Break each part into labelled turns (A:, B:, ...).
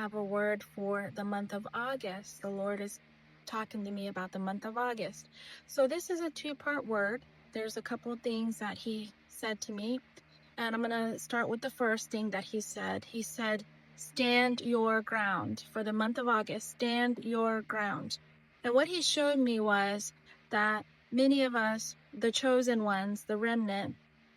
A: have a word for the month of August. The Lord is talking to me about the month of August. So this is a two-part word. There's a couple of things that he said to me, and I'm going to start with the first thing that he said. He said, stand your ground. For the month of August, stand your ground. And what he showed me was that many of us, the chosen ones, the remnant,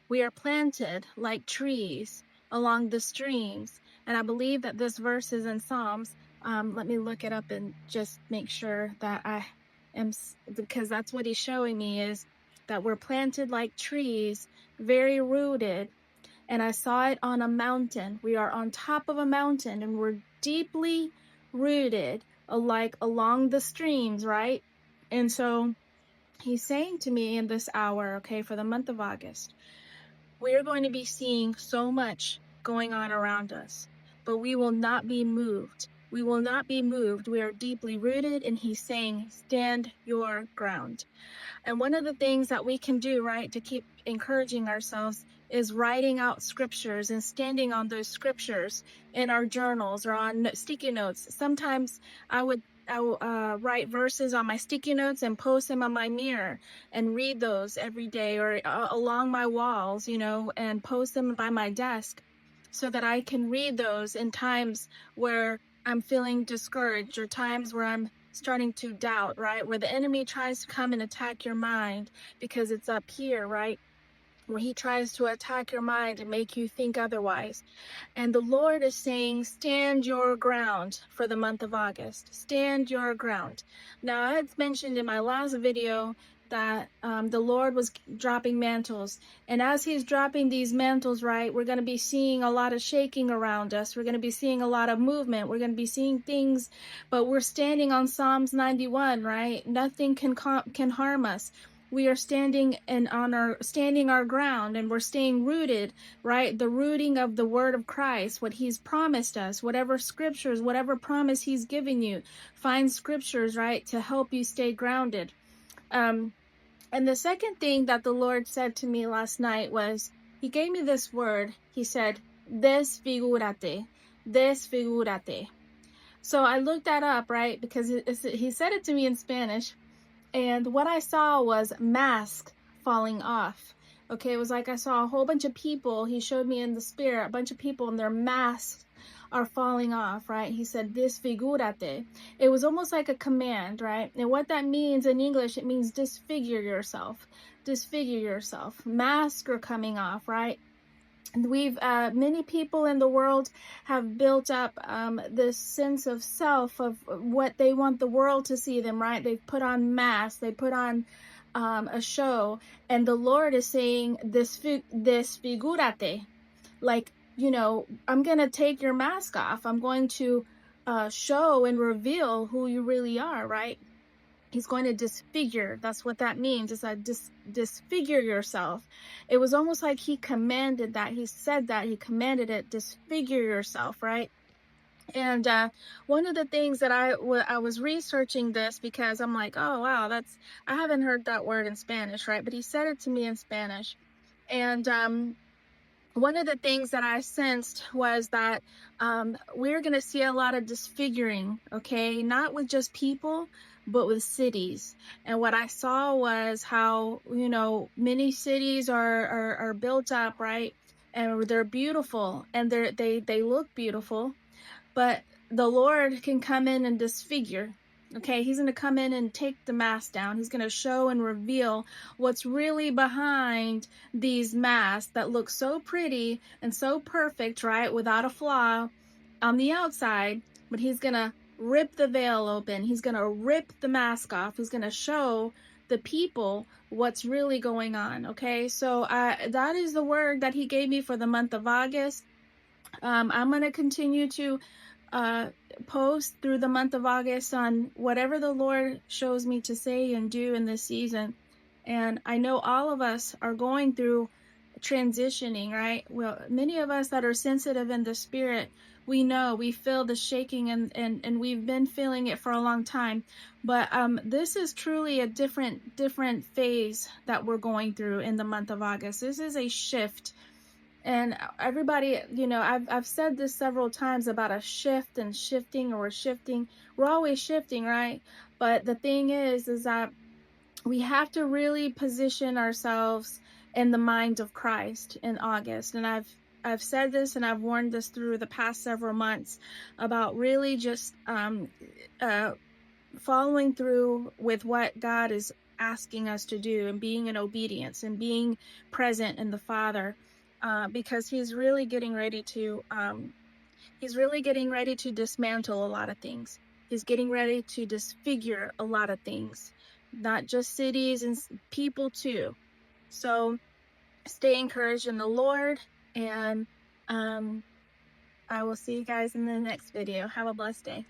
A: we are planted like trees along the streams. And I believe that this verse is in Psalms. Let me look it up and just make sure that I am, because that's what he's showing me, is that we're planted like trees, very rooted. And I saw it on a mountain. We are on top of a mountain and we're deeply rooted, like along the streams, right? And so he's saying to me in this hour, okay, for the month of August, we are going to be seeing so much going on around us, but we will not be moved. We will not be moved. We are deeply rooted, and he's saying, stand your ground. And one of the things that we can do, right, to keep encouraging ourselves is writing out scriptures and standing on those scriptures in our journals or on sticky notes. Sometimes I will write verses on my sticky notes and post them on my mirror and read those every day, or along my walls, you know, and post them by my desk so that I can read those in times where I'm feeling discouraged or times where I'm starting to doubt, right? Where the enemy tries to come and attack your mind because it's up here, right? Where he tries to attack your mind and make you think otherwise. And the Lord is saying, stand your ground for the month of August. Stand your ground. Now, I had mentioned in my last video that the Lord was dropping mantles. And as he's dropping these mantles, right, we're going to be seeing a lot of shaking around us. We're going to be seeing a lot of movement. We're going to be seeing things, but we're standing on Psalms 91, right? Nothing can harm us. We are standing our ground, and we're staying rooted, right? The rooting of the word of Christ, what he's promised us, whatever scriptures, whatever promise he's given you, find scriptures, right, to help you stay grounded. And the second thing that the Lord said to me last night was, he gave me this word. He said, Desfigurate, Desfigurate. So I looked that up, right? Because he said it to me in Spanish. And what I saw was mask falling off. Okay, it was like I saw a whole bunch of people. He showed me in the spirit, a bunch of people, and their masks are falling off, right? He said, Desfigurate. It was almost like a command, right? And what that means in English, it means disfigure yourself. Disfigure yourself. Masks are coming off, right? We've many people in the world have built up this sense of self, of what they want the world to see them, right? They've put on masks, they put on a show, and the Lord is saying, desfigurate, like, you know, I'm gonna take your mask off. I'm going to show and reveal who you really are, right? He's going to disfigure. That's what that means. It's like disfigure yourself. It was almost like he commanded that. He said that. He commanded it. Disfigure yourself, right? And one of the things that I was researching this, because I'm like, oh, wow, I haven't heard that word in Spanish, right? But he said it to me in Spanish. And one of the things that I sensed was that we're going to see a lot of disfiguring, okay? Not with just people, but with cities. And what I saw was how, you know, many cities are built up, right? And they're beautiful, and they look beautiful, but the Lord can come in and disfigure. Okay, he's going to come in and take the mask down. He's going to show and reveal what's really behind these masks that look so pretty and so perfect, right? Without a flaw on the outside, but he's going to rip the veil open. He's going to rip the mask off. He's going to show the people what's really going on. Okay, so that is the word that he gave me for the month of August. I'm going to continue to post through the month of August on whatever the Lord shows me to say and do in this season. And I know all of us are going through transitioning, right? Well, many of us that are sensitive in the spirit, we know, we feel the shaking, and we've been feeling it for a long time. But this is truly a different phase that we're going through in the month of August. This is a shift. And everybody, you know, I've said this several times about a shift and shifting, or we're shifting. We're always shifting, right? But the thing is that we have to really position ourselves in the mind of Christ in August. And I've said this and I've warned this through the past several months about really just uh, following through with what God is asking us to do, and being in obedience and being present in the Father, because he's really getting ready to dismantle a lot of things. He's getting ready to disfigure a lot of things, not just cities and people too. So stay encouraged in the Lord, and I will see you guys in the next video. Have a blessed day.